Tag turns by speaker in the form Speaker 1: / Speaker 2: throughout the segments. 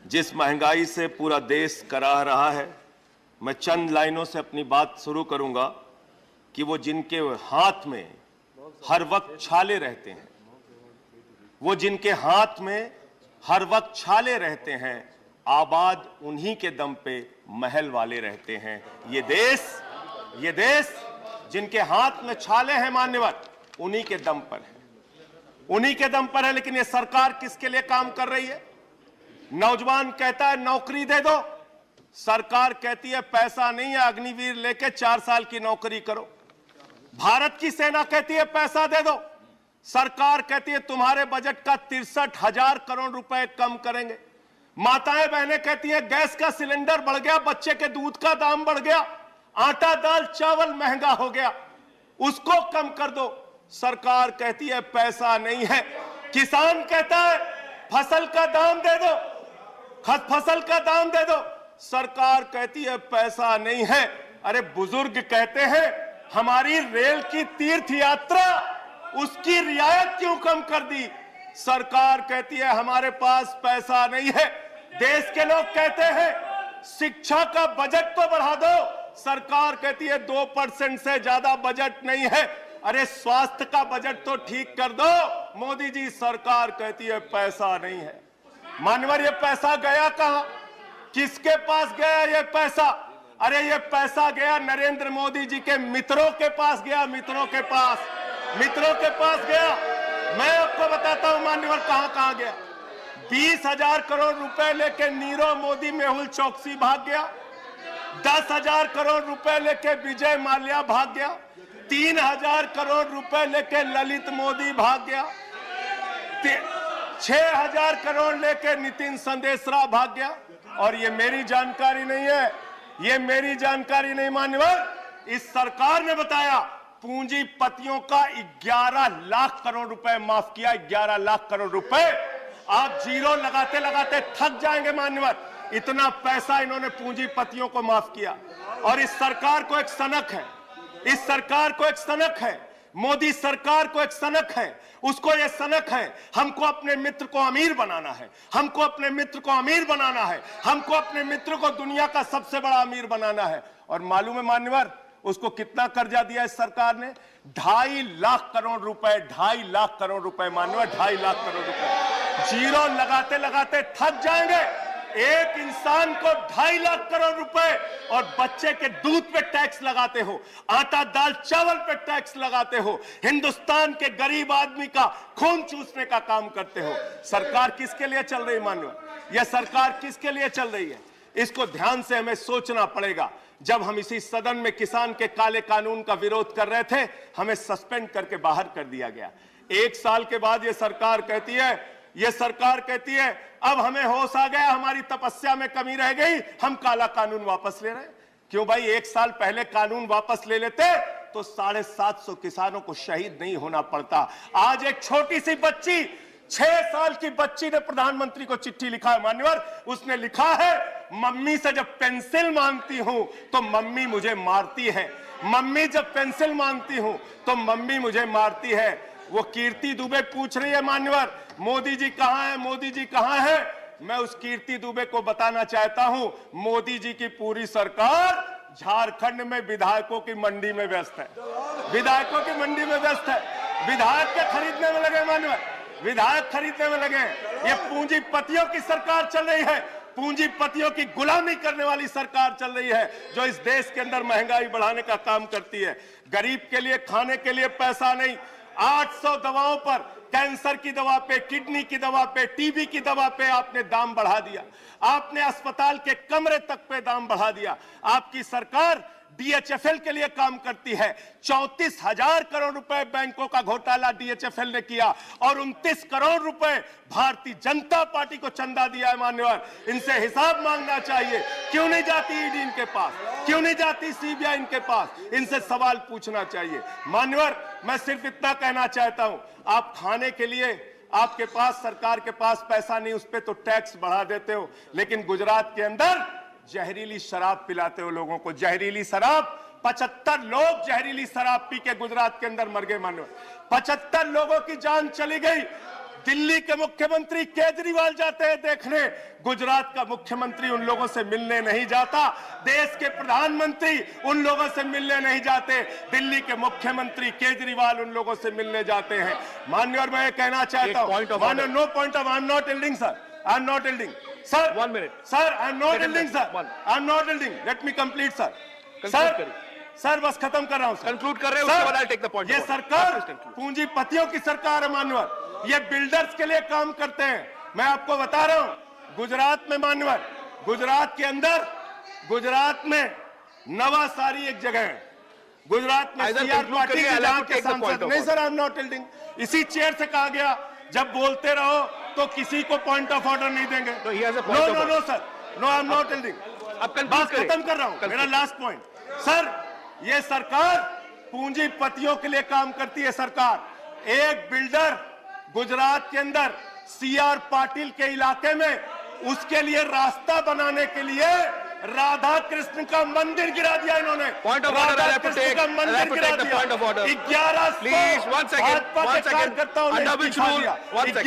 Speaker 1: जिस महंगाई से पूरा देश कराह रहा है, मैं चंद लाइनों से अपनी बात शुरू करूंगा कि वो जिनके हाथ में हर वक्त छाले रहते हैं, वो जिनके हाथ में हर वक्त छाले रहते हैं, आबाद उन्हीं के दम पे महल वाले रहते हैं। ये देश जिनके हाथ में छाले हैं मान्यवर, उन्हीं के दम पर है, उन्हीं के दम पर है। लेकिन ये सरकार किसके लिए काम कर रही है? नौजवान कहता है नौकरी दे दो, सरकार कहती है पैसा नहीं है, अग्निवीर लेके 4 साल की नौकरी करो। भारत की सेना कहती है पैसा दे दो, सरकार कहती है तुम्हारे बजट का 63,000 करोड़ रुपए कम करेंगे। माताएं बहनें कहती हैं गैस का सिलेंडर बढ़ गया, बच्चे के दूध का दाम बढ़ गया, आटा दाल चावल महंगा हो गया, उसको कम कर दो, सरकार कहती है पैसा नहीं है। किसान कहता है फसल का दाम दे दो, फसल का दाम दे दो, सरकार कहती है पैसा नहीं है। अरे बुजुर्ग कहते हैं हमारी रेल की तीर्थ यात्रा, उसकी रियायत क्यों कम कर दी, सरकार कहती है हमारे पास पैसा नहीं है। देश के लोग कहते हैं शिक्षा का बजट तो बढ़ा दो, सरकार कहती है 2% से ज्यादा बजट नहीं है। अरे स्वास्थ्य का बजट तो ठीक कर दो, मोदी जी, सरकार कहती है पैसा नहीं है। मानवर ये पैसा गया कहां, किसके पास गया ये पैसा? अरे ये पैसा गया नरेंद्र मोदी जी के मित्रों के पास गया, मित्रों के पास गया। मैं आपको बताता हूं मान्यवर कहां कहां गया। 20,000 करोड़ रुपए लेके नीरव मोदी मेहुल चौकसी भाग गया, 10,000 करोड़ रुपए लेके विजय माल्या भाग गया, 3,000 करोड़ रुपए लेके ललित मोदी भाग गया, 6,000 करोड़ लेके नितिन संदेशरा भाग गया। और ये मेरी जानकारी नहीं है, ये मेरी जानकारी नहीं मान्यवर, इस सरकार ने बताया पूंजीपतियों का 11 लाख करोड़ रुपए माफ किया। 11 लाख करोड़ रुपए आप जीरो लगाते लगाते थक जाएंगे मान्यवर, इतना पैसा इन्होंने पूंजीपतियों को माफ किया। और इस सरकार को एक सनक है, इस सरकार को एक सनक है, मोदी सरकार को एक सनक है, उसको ये सनक है हमको अपने मित्र को अमीर बनाना है, हमको अपने मित्र को अमीर बनाना है, हमको अपने मित्र को दुनिया का सबसे बड़ा अमीर बनाना है। और मालूम है मान्यवर उसको कितना कर्जा दिया इस सरकार ने? 2.5 लाख करोड़ रुपए, 2.5 लाख करोड़ रुपए मान्यवर, 2.5 लाख करोड़ रुपए। जीरो लगाते लगाते थक जाएंगे। एक इंसान को 2.5 लाख करोड़ रुपए और बच्चे के दूध पे टैक्स लगाते हो, आटा दाल चावल पे टैक्स लगाते हो, हिंदुस्तान के गरीब आदमी का खून चूसने का काम करते हो। सरकार किसके लिए चल रही मान्यवर? यह सरकार किसके लिए चल रही है? इसको ध्यान से हमें सोचना पड़ेगा। जब हम इसी सदन में किसान के काले कानून का विरोध कर रहे थे, हमें सस्पेंड करके बाहर कर दिया गया। 1 साल के बाद ये सरकार कहती है अब हमें होश आ गया, हमारी तपस्या में कमी रह गई, हम काला कानून वापस ले रहे हैं। क्यों भाई? 1 साल पहले कानून वापस ले लेते तो 750 किसानों को शहीद नहीं होना पड़ता। आज एक छोटी सी बच्ची, 6 साल की बच्ची ने प्रधानमंत्री को चिट्ठी लिखा है मान्यवर। उसने लिखा है मम्मी से जब पेंसिल मांगती हूं तो मम्मी मुझे मारती है, मम्मी जब पेंसिल मांगती हूं तो मम्मी मुझे मारती है। वो कीर्ति दुबे पूछ रही है मान्यवर मोदी जी कहां है, मोदी जी कहां है? मैं उस कीर्ति दुबे को बताना चाहता हूं मोदी जी की पूरी सरकार झारखंड में विधायकों की मंडी में व्यस्त है, विधायकों की मंडी में व्यस्त है, विधायक के खरीदने में लगे मान्यवर, विधायक खरीदने में लगे। ये पूंजीपतियों की सरकार चल रही है, पूंजीपतियों की गुलामी करने वाली सरकार चल रही है, जो इस देश के अंदर महंगाई बढ़ाने का काम करती है। गरीब के लिए खाने के लिए पैसा नहीं, 800 दवाओं पर, कैंसर की दवा पे, किडनी की दवा पे, टीबी की दवा पे आपने दाम बढ़ा दिया, आपने अस्पताल के कमरे तक पे दाम बढ़ा दिया। आपकी सरकार डीएचएफएल के लिए काम करती है। 34,000 करोड़ रुपए बैंकों का घोटाला डीएचएफएल ने किया और 29 करोड़ रुपए भारतीय जनता पार्टी को चंदा दिया है मान्यवर। इनसे हिसाब मांगना चाहिए। क्यों नहीं जाती ईडी इनके पास, क्यों नहीं जाती सीबीआई इनके पास? इनसे सवाल पूछना चाहिए मान्यवर। मैं सिर्फ इतना कहना चाहता हूं, आप खाने के लिए आपके पास, सरकार के पास पैसा नहीं, उस पर तो टैक्स बढ़ा देते हो, लेकिन गुजरात के अंदर जहरीली शराब पिलाते हो लोगों को, जहरीली शराब। 75 लोग जहरीली शराब पी के गुजरात के अंदर मर गए मानो, 75 लोगों की जान चली गई। दिल्ली के मुख्यमंत्री केजरीवाल जाते हैं देखने, गुजरात का मुख्यमंत्री उन लोगों से मिलने नहीं जाता, देश के प्रधानमंत्री उन लोगों से मिलने नहीं जाते, दिल्ली के मुख्यमंत्री केजरीवाल उन लोगों से मिलने जाते हैं। माननीय, और मैं ये कहना चाहता हूं, माननीय, no point of, I am not yielding sir, I am not yielding sir,
Speaker 2: 1 minute
Speaker 1: sir, I am not yielding sir, I am not yielding, let me complete sir, sir बस खत्म कर रहा हूं,
Speaker 2: कंक्लूड कर रहे हैं, उसके बाद आई टेक द पॉइंट।
Speaker 1: ये सरकार पूंजीपतियों की सरकार है मान्यवर, ये बिल्डर्स के लिए काम करते हैं। मैं आपको बता रहा हूं, गुजरात में मान्यवर, गुजरात के अंदर, गुजरात में नवासारी एक जगह है, गुजरात में सीआर पार्टी के जहां के सांसद, नहीं sir, I am not telling, इसी चेयर से कहा गया जब बोलते रहो तो किसी को पॉइंट ऑफ ऑर्डर नहीं देंगे। No no no sir, no, I am not telling, बात खत्म कर रहा हूं, मेरा लास्ट पॉइंट सर, ये सरकार पूंजीपतियों के लिए काम करती है। सरकार एक बिल्डर गुजरात के अंदर सीआर पाटिल के इलाके में, उसके लिए रास्ता बनाने के लिए राधा कृष्ण का मंदिर गिरा दिया इन्होंने।
Speaker 2: Point of order,
Speaker 1: Radha Krishna का मंदिर गिरा दिया। 1100
Speaker 2: please 1 second, 1 second, under which rule, 1 second,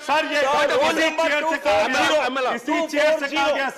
Speaker 2: sir, ये इसी चेयर से कहा गया।